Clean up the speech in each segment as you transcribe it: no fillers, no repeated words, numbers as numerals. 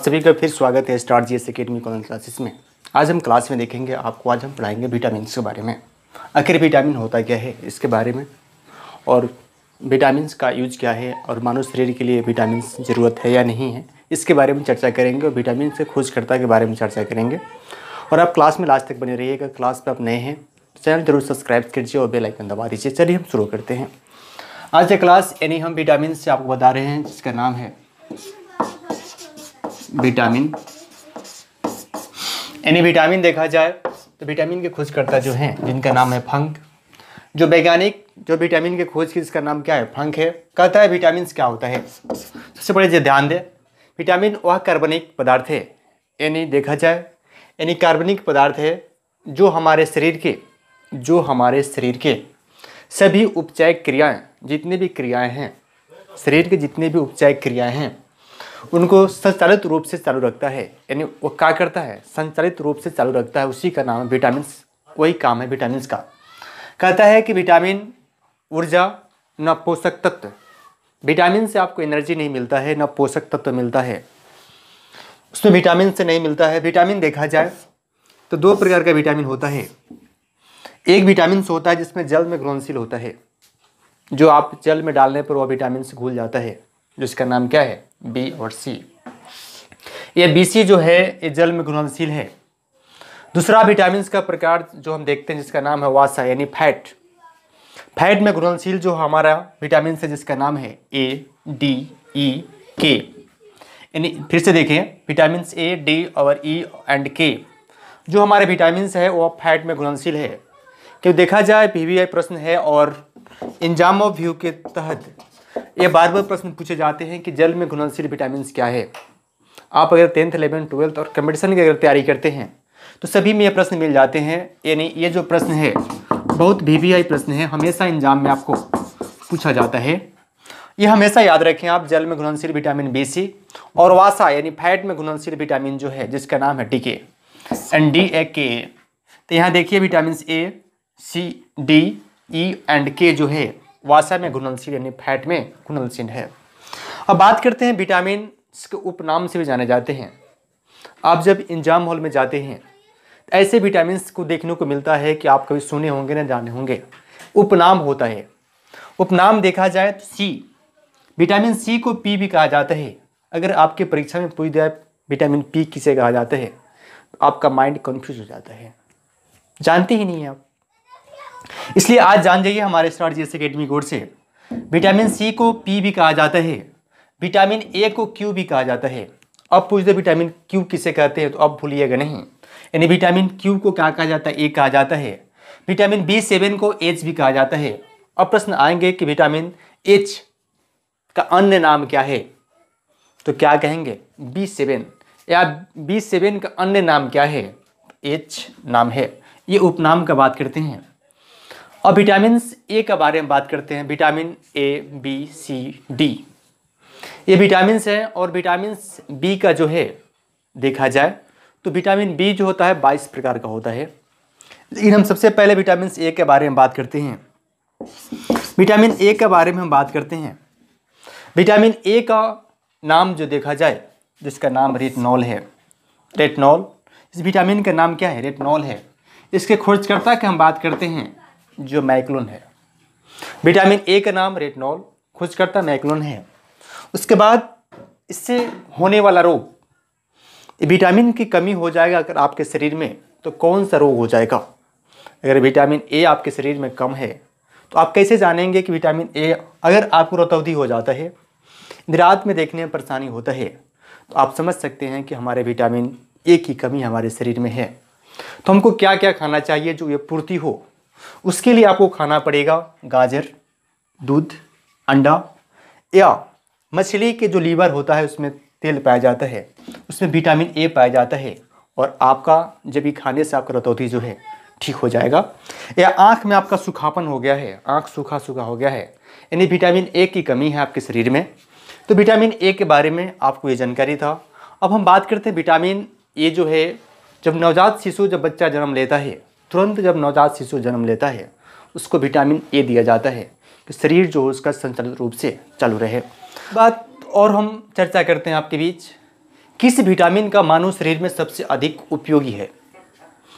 सभी का फिर स्वागत है star GS academy online classes में। आज हम क्लास में देखेंगे आज हम पढ़ाएंगे विटामिन के बारे में। आखिर विटामिन होता क्या है इसके बारे में, और विटामिन का यूज क्या है, और मानव शरीर के लिए विटामिन ज़रूरत है या नहीं है, इसके बारे में चर्चा करेंगे। और विटामिन से खोजकर्ता के बारे में चर्चा करेंगे। और आप क्लास में लास्ट तक बने रहिएगा। क्लास पर आप नए हैं तो चैनल जरूर सब्सक्राइब कीजिए और बेल आइकन दबा दीजिए। चलिए हम शुरू करते हैं आज की क्लास। यानी हम विटामिन से आपको बता रहे हैं जिसका नाम है विटामिन। यानी विटामिन देखा जाए तो विटामिन के खोजकर्ता जो हैं जिनका नाम है फंक। जो वैज्ञानिक जो विटामिन के खोज की जिसका नाम क्या है, फंक है। कहता है विटामिन क्या होता है। सबसे पहले ध्यान दें, विटामिन वह कार्बनिक पदार्थ है, यानी देखा जाए यानी कार्बनिक पदार्थ है जो हमारे शरीर के सभी उपचायक क्रियाएं, जितनी भी क्रियाएं हैं शरीर के, जितनी भी उपचायक क्रियाएं हैं उनको संचालित रूप से चालू रखता है। यानी वो क्या करता है, संचालित रूप से चालू रखता है। उसी का नाम है विटामिन। वही काम है विटामिन का। कहता है कि विटामिन ऊर्जा न पोषक तत्व। विटामिन से आपको एनर्जी नहीं मिलता है, न पोषक तत्व मिलता है, उसमें विटामिन से नहीं मिलता है। विटामिन देखा जाए तो दो प्रकार का विटामिन होता है। एक विटामिन होता है जिसमें जल में घुलनशील होता है, जो आप जल में डालने पर वह विटामिन से घुल जाता है, जिसका नाम क्या है, बी और सी। ये BC जो है ये जल में घुलनशील है। दूसरा विटामिन का प्रकार जो हम देखते हैं जिसका नाम है वासा, यानी फैट में घुलनशील जो हमारा विटामिन है जिसका नाम है ADEK। यानी फिर से देखें, विटामिन A, D और E एंड K जो हमारे विटामिन है वो फैट में घुलनशील है। क्योंकि देखा जाए PVI प्रश्न है और एग्जाम ऑफ व्यू के तहत ये बार बार प्रश्न पूछे जाते हैं कि जल में घुलनशील विटामिन क्या है। आप अगर 10th 11th 12th और कंपटीशन की अगर तैयारी करते हैं तो सभी में ये प्रश्न मिल जाते हैं। यानी ये जो प्रश्न है बहुत VVI प्रश्न है, हमेशा एग्जाम में आपको पूछा जाता है। ये हमेशा याद रखें आप, जल में घुलनशील विटामिन BC और वासा यानी फैट में घुलनशील विटामिन जो है जिसका नाम है DK एंड DK। तो यहाँ देखिए vitamin A, C, D, E and K जो है वासा में घुलनशील यानी फैट में घुलनशील है। अब बात करते हैं विटामिन के उपनाम से भी जाने जाते हैं। आप जब एग्जाम हॉल में जाते हैं तो ऐसे विटामिन को देखने को मिलता है कि आप कभी सुने होंगे ना जाने होंगे, उपनाम होता है। उपनाम देखा जाए तो C, विटामिन C को P भी कहा जाता है। अगर आपके परीक्षा में पूछ दिया विटामिन P किसे कहा जाता है तो आपका माइंड कन्फ्यूज हो जाता है, जानते ही नहीं है आप। इसलिए आज जान जाइए हमारे स्टार जीएस एकेडमी कोर्स से। विटामिन C को P भी कहा जाता है, विटामिन A को Q भी कहा जाता है। अब पूछ दे विटामिन Q किसे कहते हैं तो अब भूलिएगा नहीं। यानी विटामिन Q को क्या कहा जाता है, A कहा जाता है। विटामिन B7 को H भी कहा जाता है। अब प्रश्न आएंगे कि विटामिन H का अन्य नाम क्या है, तो क्या कहेंगे, B7, या B7 का अन्य नाम क्या है, H नाम है। ये उपनाम का बात करते हैं। अब विटामिन A के बारे में बात करते हैं। Vitamin A, B, C, D ये विटामिन है। और विटामिन B का जो है देखा जाए तो विटामिन B जो होता है 22 प्रकार का होता है। लेकिन हम सबसे पहले विटामिन A के बारे में बात करते हैं। विटामिन A के बारे में हम बात करते हैं। विटामिन A का नाम जो देखा जाए जिसका नाम रेटिनॉल है। रेटिनॉल, इस विटामिन का नाम क्या है, रेटिनॉल है। इसके खोजकर्ता की हम बात करते हैं जो मैक्लोन है। विटामिन A का नाम रेटिनॉल, खोजकर्ता मैक्लोन है। उसके बाद इससे होने वाला रोग, विटामिन की कमी हो जाएगा अगर आपके शरीर में तो कौन सा रोग हो जाएगा। अगर विटामिन A आपके शरीर में कम है तो आप कैसे जानेंगे कि विटामिन A, अगर आपको रतौंधी हो जाता है, रात में देखने में परेशानी होता है, तो आप समझ सकते हैं कि हमारे विटामिन A की कमी हमारे शरीर में है। तो हमको क्या क्या खाना चाहिए जो ये पूर्ति हो। उसके लिए आपको खाना पड़ेगा गाजर, दूध, अंडा, या मछली के जो लीवर होता है उसमें तेल पाया जाता है, उसमें विटामिन A पाया जाता है। और आपका जब भी खाने से आपका रतौंधी जो है ठीक हो जाएगा। या आँख में आपका सूखापन हो गया है, आँख सूखा सूखा हो गया है, यानी विटामिन A की कमी है आपके शरीर में। तो विटामिन A के बारे में आपको ये जानकारी था। अब हम बात करते हैं विटामिन A जो है, जब नवजात शिशु जब बच्चा जन्म लेता है, तुरंत जब नवजात शिशु जन्म लेता है उसको विटामिन A दिया जाता है कि शरीर जो उसका संचालित रूप से चालू रहे। बात और हम चर्चा करते हैं आपके बीच किस विटामिन का मानव शरीर में सबसे अधिक उपयोगी है?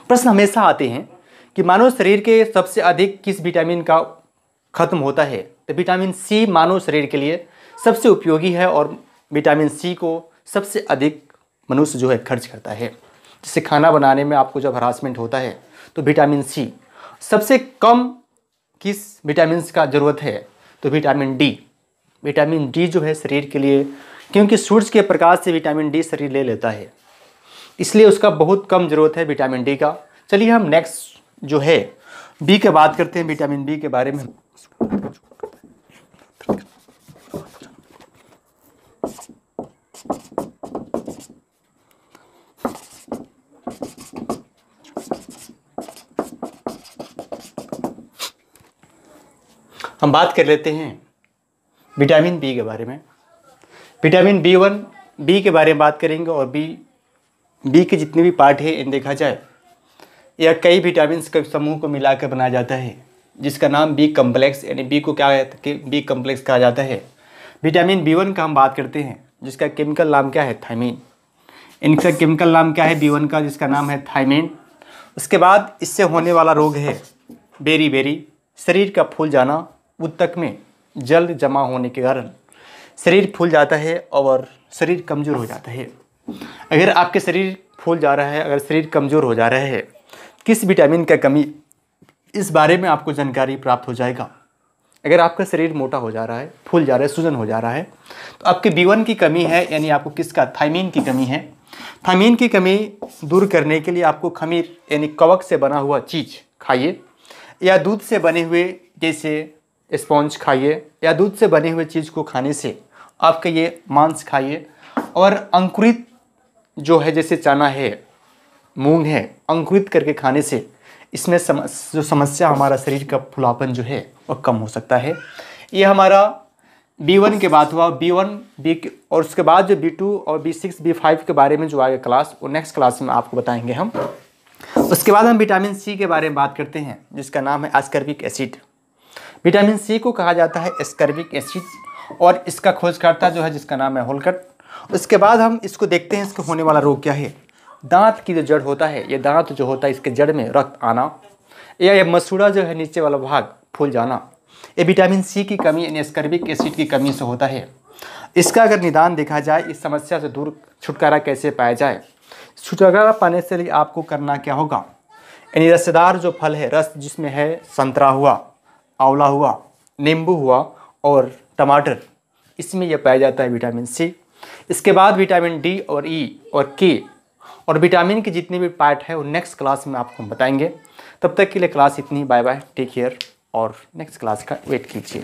प्रश्न हमेशा आते हैं कि मानव शरीर के सबसे अधिक किस विटामिन का खत्म होता है। तो विटामिन सी मानव शरीर के लिए सबसे उपयोगी है और विटामिन सी को सबसे अधिक मनुष्य जो है खर्च करता है। जैसे खाना बनाने में आपको जब हरासमेंट होता है तो विटामिन सी। सबसे कम किस विटामिन का ज़रूरत है? तो विटामिन डी। विटामिन डी जो है शरीर के लिए, क्योंकि सूरज के प्रकाश से विटामिन डी शरीर ले लेता है, इसलिए उसका बहुत कम ज़रूरत है विटामिन डी का। चलिए हम नेक्स्ट जो है बी की बात करते हैं, विटामिन बी के बारे में। हम बात कर लेते हैं विटामिन बी के बारे में। विटामिन B1 बी के बारे में बात करेंगे और बी के जितने भी पार्ट है इन देखा जाए यह कई विटामिन के समूह को मिलाकर बनाया जाता है, जिसका नाम बी कम्प्लेक्स यानी बी को क्या है कि बी कम्प्लेक्स कहा जाता है। विटामिन B1 का हम बात करते हैं, जिसका केमिकल नाम क्या है? थायमीन। इनका केमिकल नाम क्या है B1 का? जिसका नाम है थायमीन। उसके बाद इससे होने वाला रोग है बेरी, शरीर का फूल जाना। ऊतक में जल जमा होने के कारण शरीर फूल जाता है और शरीर कमज़ोर हो जाता है। अगर आपके शरीर फूल जा रहा है, अगर शरीर कमज़ोर हो जा रहा है, किस विटामिन का कमी, इस बारे में आपको जानकारी प्राप्त हो जाएगा। अगर आपका शरीर मोटा हो जा रहा है, फूल जा रहा है, सूजन हो जा रहा है, तो आपके B1 की कमी है, यानी आपको किसका? थायमीन की कमी है। थायमीन की कमी दूर करने के लिए आपको खमीर यानी कवक से बना हुआ चीज़ खाइए, या दूध से बने हुए जैसे स्पॉन्ज खाइए, या दूध से बने हुए चीज़ को खाने से आपका ये मांस खाइए। और अंकुरित जो है जैसे चना है, मूंग है, अंकुरित करके खाने से इसमें जो समस्या हमारा शरीर का फुलापन जो है वह कम हो सकता है। ये हमारा B1 के बात हुआ। B1 और उसके बाद जो B2 और B6 B5 के बारे में जो आगे क्लास, वो नेक्स्ट क्लास में आपको बताएंगे हम। उसके बाद हम विटामिन सी के बारे में बात करते हैं, जिसका नाम है एस्कॉर्बिक एसिड। विटामिन सी को कहा जाता है एस्कॉर्बिक एसिड, और इसका खोजकर्ता जो है जिसका नाम है होल्कट। उसके बाद हम इसको देखते हैं, इसको होने वाला रोग क्या है। दांत की जो जड़ होता है, ये दांत जो होता है इसके जड़ में रक्त आना, या ये मसूड़ा जो है नीचे वाला भाग फूल जाना, ये विटामिन सी की कमी यानी एस्कॉर्बिक एसिड की कमी से होता है। इसका अगर निदान देखा जाए, इस समस्या से दूर छुटकारा कैसे पाया जाए, छुटकारा पाने से लिए आपको करना क्या होगा, यानी रसदार जो फल है, रस जिसमें है संतरा हुआ, आंवला हुआ, नींबू हुआ और टमाटर, इसमें यह पाया जाता है विटामिन सी। इसके बाद विटामिन डी और ई और के और विटामिन के जितने भी पार्ट है वो नेक्स्ट क्लास में आपको बताएंगे। तब तक के लिए क्लास इतनी। बाय बाय, टेक केयर, और नेक्स्ट क्लास का वेट कीजिए।